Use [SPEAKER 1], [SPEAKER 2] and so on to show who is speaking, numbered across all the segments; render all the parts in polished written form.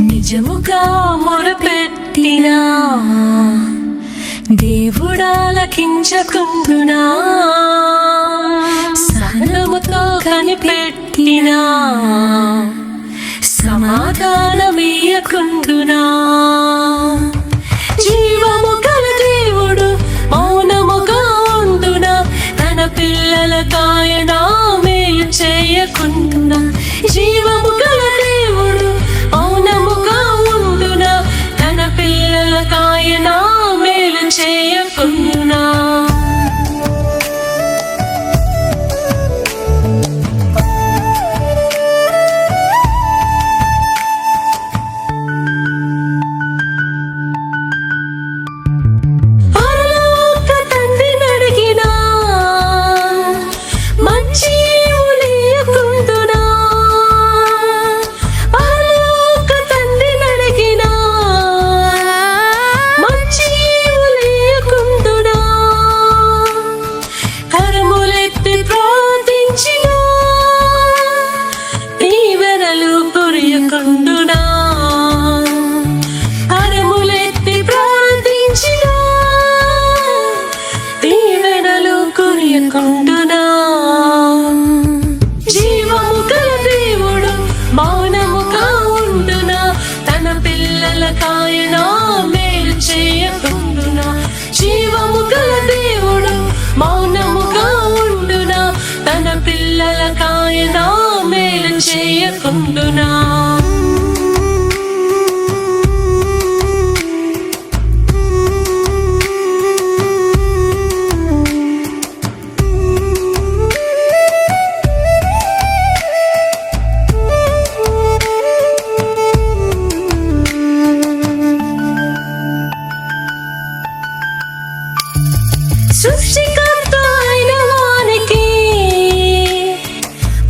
[SPEAKER 1] నిజముగా మొరపెట్టినా దేవుడాలకించకుందునా, సహనముతో కనిపెట్టినా సమాధానమియ్యకుందునా. జీవము గల దేవుడు మౌనముగా ఉండునా, తన పిల్లలకాయన మేలు చేయకుందునా. జీవము గల దేవుడు మౌనముగా ఉండునా, తన పిల్లలకాయన మేలు చేయకుందునా. జీవము గల దేవుడు మౌనముగా ఉండునా, తన పిల్లలకాయన మేలు చేయకుండునా. జీవము గల దేవుడు మౌనముగా ఉండునా, తన పిల్లలకాయన మేలు చేయకుండునా. సృష్టికర్త అయిన వానికి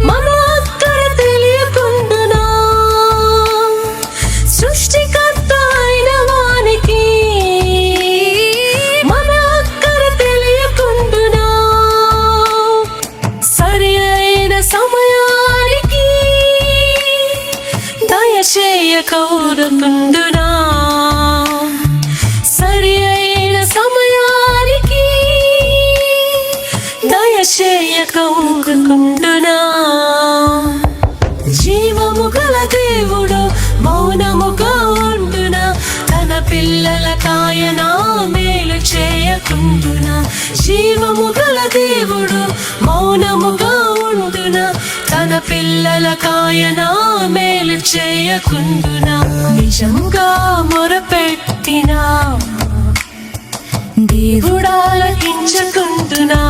[SPEAKER 1] మన అక్కర తెలియకుండునా, సృష్టికర్త అయిన వానికి మన అక్కర తెలియకుండునా. సరి అయిన సమయానికి దయచేయ కోరుకుందునా, సరి అయిన సమయానికి దయచేయ కోరుకుందునా. జీవము గల దేవుడు మౌనముగా ఉండునా, తన పిల్లలకాయన మేలు చేయకుండునా. జీవము గల దేవుడు మౌనముగా ఉండునా, తన పిల్లలకాయన మేలు చేయకుండునా. నిజంగా మొరపెట్టినా దేవుడాలకించకుండునా,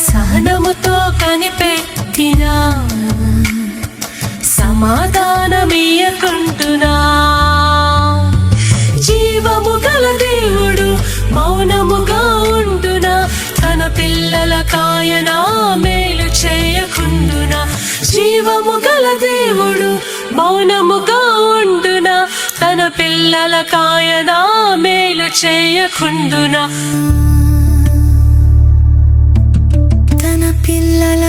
[SPEAKER 1] సహనముతో కనిపెట్టినా సమాధానమియ్యకుండునా. జీవము గల దేవుడు మౌనముగా ఉండునా, తన పిల్లలకాయన మేలు చేయకుండునా. జీవము గల దేవుడు మౌనముగా ఉండునా, తన పిల్లలకాయన మేలు చేయకుండునా. తన పిల్లల